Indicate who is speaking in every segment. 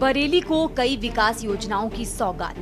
Speaker 1: बरेली को कई विकास योजनाओं की सौगात।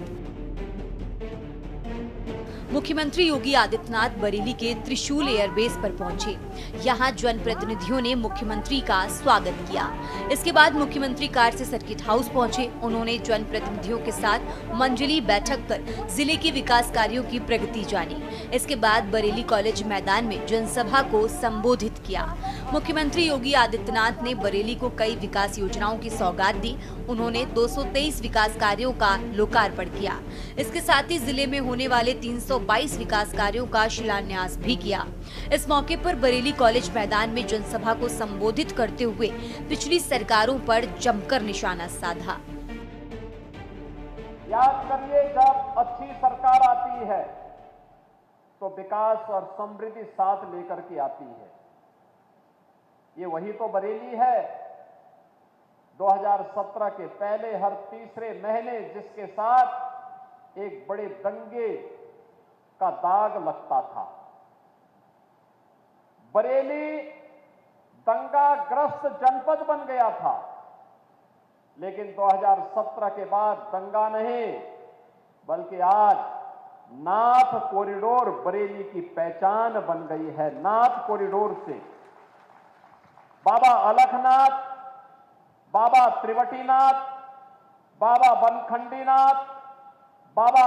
Speaker 1: मुख्यमंत्री योगी आदित्यनाथ बरेली के त्रिशूल एयरबेस पर पहुंचे। यहां जनप्रतिनिधियों ने मुख्यमंत्री का स्वागत किया। इसके बाद मुख्यमंत्री कार से सर्किट हाउस पहुंचे। उन्होंने जनप्रतिनिधियों के साथ मंजली बैठक कर जिले के विकास कार्यों की प्रगति जानी। इसके बाद बरेली कॉलेज मैदान में जनसभा को संबोधित किया। मुख्यमंत्री योगी आदित्यनाथ ने बरेली को कई विकास योजनाओं की सौगात दी। उन्होंने 223 विकास कार्यों का लोकार्पण किया। इसके साथ ही जिले में होने वाले 322 विकास कार्यों का शिलान्यास भी किया। इस मौके पर बरेली कॉलेज मैदान में जनसभा को संबोधित करते हुए पिछली सरकारों पर जमकर निशाना साधा।
Speaker 2: याद करिए, जब अच्छी सरकार आती है तो विकास और समृद्धि साथ लेकर के आती है। ये वही तो बरेली है 2017 के पहले हर तीसरे महीने जिसके साथ एक बड़े दंगे का दाग लगता था। बरेली दंगाग्रस्त जनपद बन गया था, लेकिन 2017 के बाद दंगा नहीं बल्कि आज नाथ कॉरिडोर बरेली की पहचान बन गई है। नाथ कॉरिडोर से बाबा अलखनाथ, बाबा त्रिवटीनाथ, बाबा बनखंडीनाथ, बाबा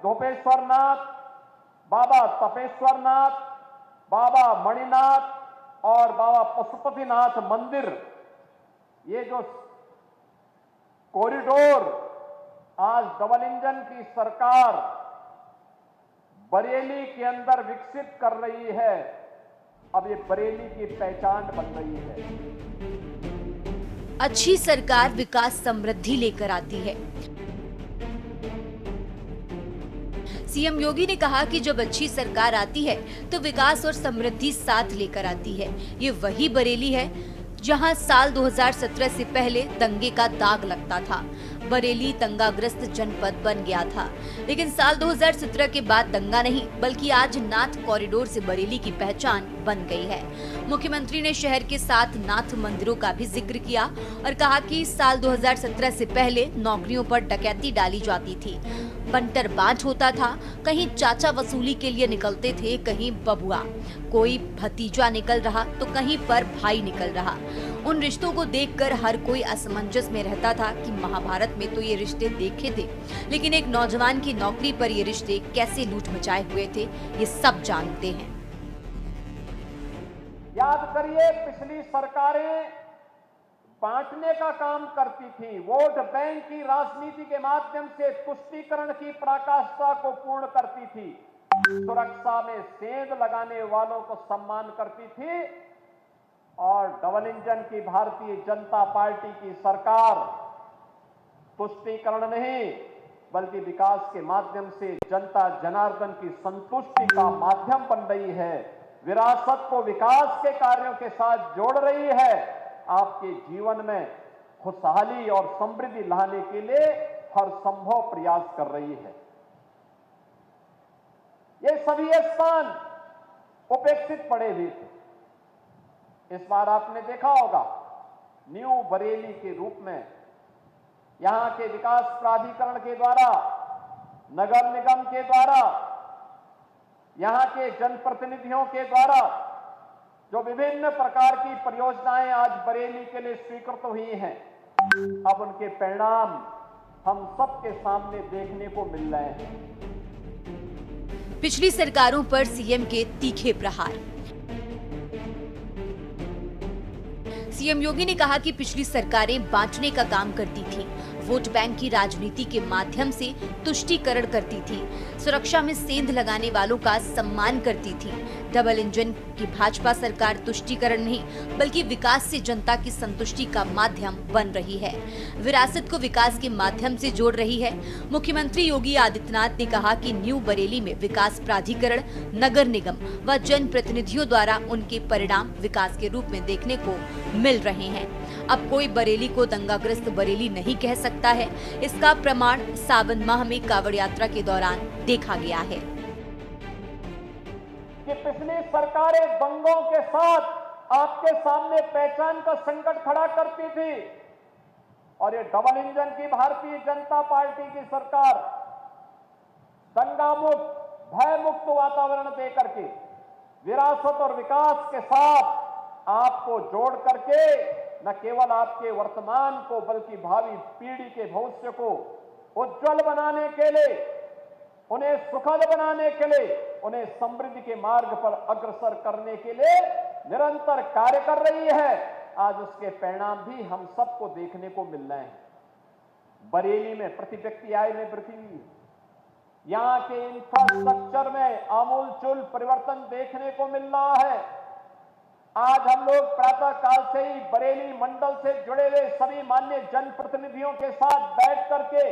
Speaker 2: गोपेश्वरनाथ, बाबा तपेश्वरनाथ, बाबा मणिनाथ और बाबा पशुपतिनाथ मंदिर, ये जो कॉरिडोर आज डबल इंजन की सरकार बरेली के अंदर विकसित कर रही है, अब ये बरेली की पहचान बन रही है।
Speaker 1: अच्छी सरकार विकास समृद्धि लेकर आती है। सीएम योगी ने कहा कि जब अच्छी सरकार आती है तो विकास और समृद्धि साथ लेकर आती है। ये वही बरेली है जहां साल 2017 से पहले दंगे का दाग लगता था। बरेली दंगाग्रस्त जनपद बन गया था, लेकिन साल 2017 के बाद दंगा नहीं बल्कि आज नाथ कॉरिडोर से बरेली की पहचान बन गई है। मुख्यमंत्री ने शहर के 7 नाथ मंदिरों का भी जिक्र किया और कहा कि साल 2017 से पहले नौकरियों पर डकैती डाली जाती थी, बंटर बांट होता था, कहीं चाचा वसूली के लिए निकलते थे, कहीं बबुआ, कोई भतीजा निकल रहा तो कहीं पर भाई निकल रहा। उन रिश्तों को देखकर हर कोई असमंजस में रहता था कि महाभारत में तो ये रिश्ते देखे थे, लेकिन एक नौजवान की नौकरी पर ये रिश्ते कैसे लूट मचाए हुए थे, ये सब जानते हैं।
Speaker 2: याद करिए, पिछली सरकारें बांटने का काम करती थी। वोट बैंक की राजनीति के माध्यम से तुष्टीकरण की पराकाष्ठा को पूर्ण करती थी। सुरक्षा में सेंध लगाने वालों को सम्मान करती थी और डबल इंजन की भारतीय जनता पार्टी की सरकार तुष्टीकरण नहीं बल्कि विकास के माध्यम से जनता जनार्दन की संतुष्टि का माध्यम बन रही है। विरासत को विकास के कार्यों के साथ जोड़ रही है। आपके जीवन में खुशहाली और समृद्धि लाने के लिए हर संभव प्रयास कर रही है। ये सभी स्थान उपेक्षित पड़े हुए थे। इस बार आपने देखा होगा, न्यू बरेली के रूप में यहां के विकास प्राधिकरण के द्वारा, नगर निगम के द्वारा, यहां के जनप्रतिनिधियों के द्वारा जो विभिन्न प्रकार की परियोजनाएं आज बरेली के लिए स्वीकृत हुई हैं, अब उनके परिणाम हम सबके सामने देखने को मिल रहे हैं।
Speaker 1: पिछली सरकारों पर सीएम के तीखे प्रहार। सीएम योगी ने कहा कि पिछली सरकारें बांटने का काम करती थी, वोट बैंक की राजनीति के माध्यम से तुष्टीकरण करती थी, सुरक्षा में सेंध लगाने वालों का सम्मान करती थी। डबल इंजन की भाजपा सरकार तुष्टीकरण नहीं बल्कि विकास से जनता की संतुष्टि का माध्यम बन रही है, विरासत को विकास के माध्यम से जोड़ रही है। मुख्यमंत्री योगी आदित्यनाथ ने कहा कि न्यू बरेली में विकास प्राधिकरण, नगर निगम व जनप्रतिनिधियों द्वारा उनके परिणाम विकास के रूप में देखने को मिल रहे हैं। अब कोई बरेली को दंगाग्रस्त बरेली नहीं कह सकता है। इसका प्रमाण सावन माह में कांवड़ यात्रा के दौरान देखा गया है
Speaker 2: कि पिछली सरकारें दंगों के साथ आपके सामने पहचान का संकट खड़ा करती थी और ये डबल इंजन की भारतीय जनता पार्टी की सरकार दंगा मुक्त, भय मुक्त वातावरण दे करके विरासत और विकास के साथ आपको जोड़ करके न केवल आपके वर्तमान को बल्कि भावी पीढ़ी के भविष्य को उज्जवल बनाने के लिए, उन्हें सुखद बनाने के लिए, उन्हें समृद्धि के मार्ग पर अग्रसर करने के लिए निरंतर कार्य कर रही है। आज उसके परिणाम भी हम सबको देखने को मिल रहे हैं। बरेली में प्रति व्यक्ति आय में वृद्धि हुई है। यहां के इंफ्रास्ट्रक्चर में आमूलचूल परिवर्तन देखने को मिल रहा है। आज हम लोग प्रातः काल से ही बरेली मंडल से जुड़े हुए सभी मान्य जनप्रतिनिधियों के साथ बैठ करके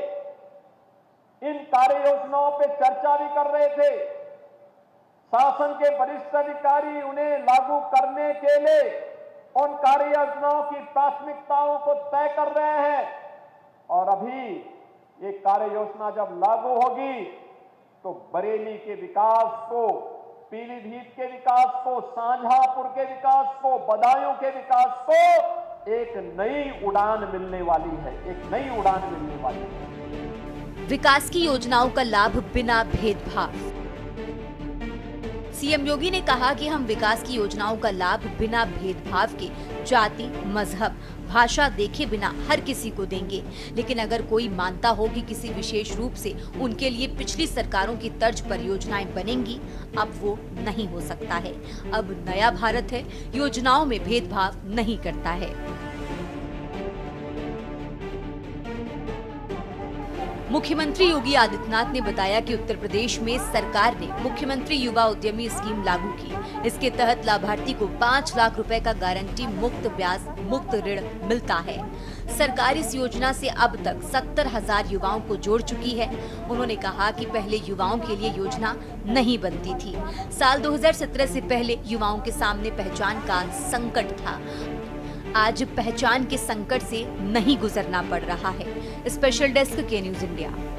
Speaker 2: इन कार्य योजनाओं पे चर्चा भी कर रहे थे। शासन के वरिष्ठ अधिकारी उन्हें लागू करने के लिए उन कार्य योजनाओं की प्राथमिकताओं को तय कर रहे हैं और अभी ये कार्य योजना जब लागू होगी तो बरेली के विकास को, पीलीभीत के विकास को, शाहजहांपुर के विकास को, बदायूं के विकास को एक नई उड़ान मिलने वाली है, एक नई उड़ान मिलने वाली है।
Speaker 1: विकास की योजनाओं का लाभ बिना भेदभाव। सीएम योगी ने कहा कि हम विकास की योजनाओं का लाभ बिना भेदभाव के जाति, मजहब, भाषा देखे बिना हर किसी को देंगे। लेकिन अगर कोई मानता हो कि किसी विशेष रूप से उनके लिए पिछली सरकारों की तर्ज पर योजनाएं बनेंगी, अब वो नहीं हो सकता है। अब नया भारत है, योजनाओं में भेदभाव नहीं करता है। मुख्यमंत्री योगी आदित्यनाथ ने बताया कि उत्तर प्रदेश में सरकार ने मुख्यमंत्री युवा उद्यमी स्कीम लागू की। इसके तहत लाभार्थी को 5 लाख रुपए का गारंटी मुक्त ब्याज मुक्त ऋण मिलता है। सरकार इस योजना से अब तक 70,000 युवाओं को जोड़ चुकी है। उन्होंने कहा कि पहले युवाओं के लिए योजना नहीं बनती थी। साल 2017 से पहले युवाओं के सामने पहचान का संकट था। आज पहचान के संकट से नहीं गुजरना पड़ रहा है। स्पेशल डेस्क के न्यूज़ इंडिया।